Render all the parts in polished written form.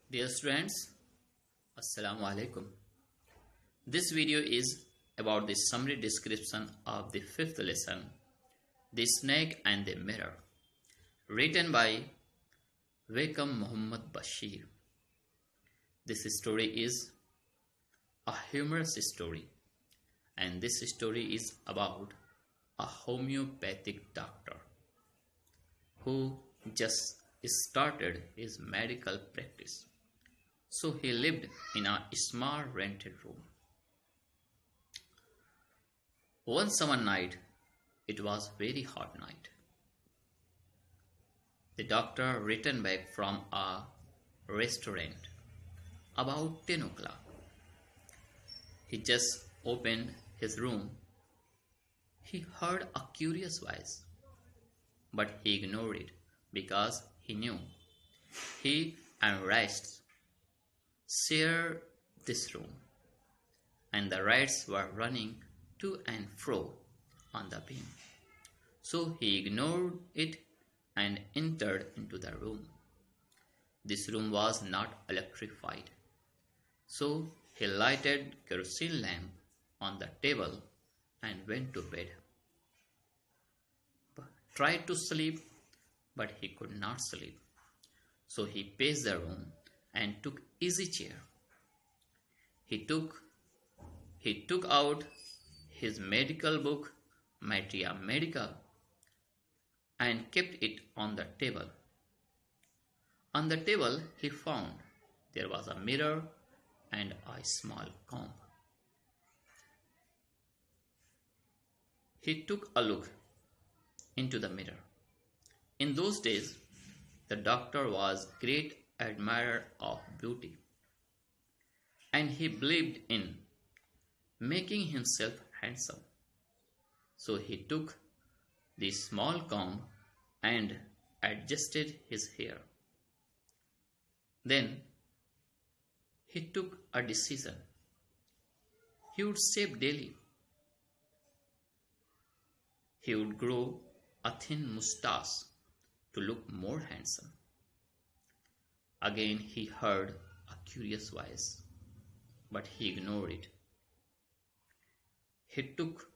Dear students, Assalamu alaikum. This video is about the summary description of the fifth lesson, The Snake and the Mirror, written by Vaikom Muhammad Basheer. This story is a humorous story, and this story is about a homeopathic doctor who just started his medical practice. So he lived in a small rented room. One summer night, it was very hot night. The doctor returned back from a restaurant about 10 o'clock. He just opened his room. He heard a curious voice, but he ignored it because he knew he and rats shared this room, and the rats were running to and fro on the beam. So he ignored it and entered into the room. This room was not electrified, so he lighted kerosene lamp on the table and went to bed. Tried to sleep, but he could not sleep. So he paced the room and took easy chair. He took out his medical book, Materia Medica, and kept it on the table. On the table he found there was a mirror and a small comb. He took a look into the mirror. In those days, the doctor was great admirer of beauty, and he believed in making himself handsome. So he took the small comb and adjusted his hair. Then he took a decision. He would shave daily. He would grow a thin moustache to look more handsome. Again he heard a curious voice, but he ignored it. He took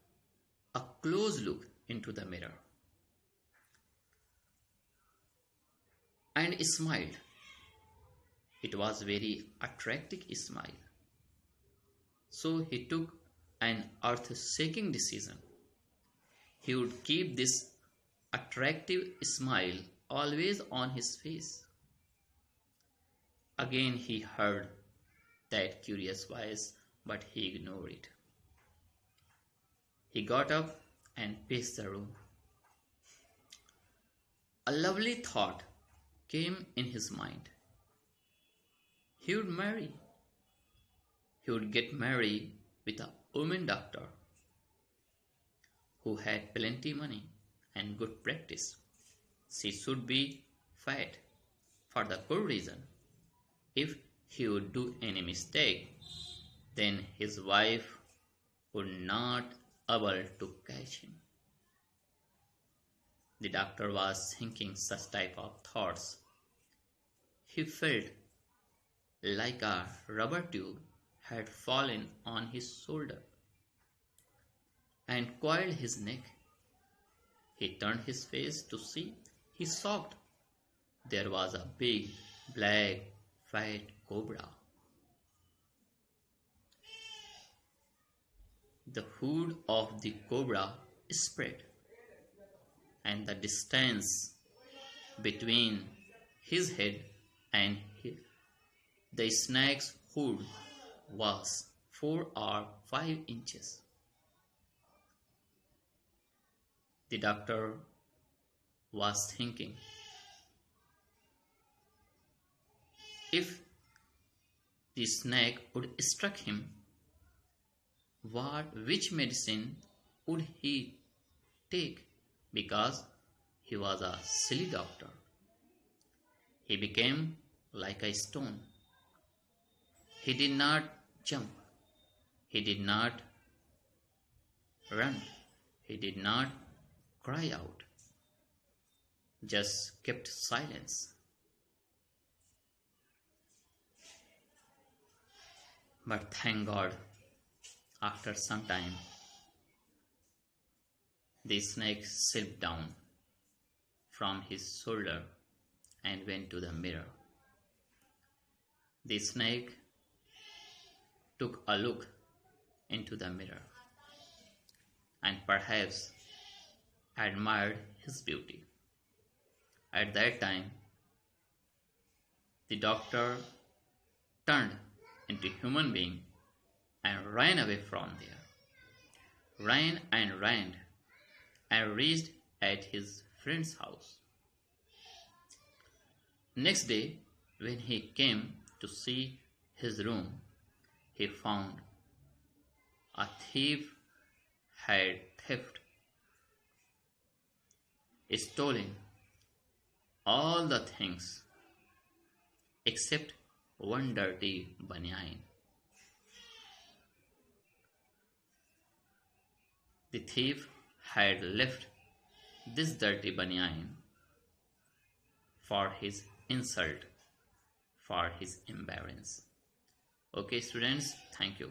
a close look into the mirror and smiled. It was very attractive smile. So he took an earth-shaking decision. He would keep this attractive smile always on his face. Again he heard that curious voice, but he ignored it. He got up and paced the room. A lovely thought came in his mind. He would marry. He would get married with a woman doctor who had plenty money and good practice. She should be fat for the good reason. If he would do any mistake, then his wife would not able to catch him. The doctor was thinking such type of thoughts. He felt like a rubber tube had fallen on his shoulder and coiled his neck. He turned his face to see. He saw there was a big, black, fat cobra. The hood of the cobra spread, and the distance between his head and the snake's hood was 4 or 5 inches. The doctor was thinking, if the snake would strike him, which medicine would he take? Because he was a silly doctor. He became like a stone. He did not jump. He did not run. He did not cry out. Just kept silence. But thank God, after some time, the snake slipped down from his shoulder and went to the mirror. The snake took a look into the mirror and perhaps admired his beauty. At that time, the doctor turned into a human being and ran away from there. Ran and reached at his friend's house. Next day, when he came to see his room, he found a thief had stolen all the things except one dirty banyan. The thief had left this dirty banyan for his insult, for his embarrassment. Okay, students, thank you.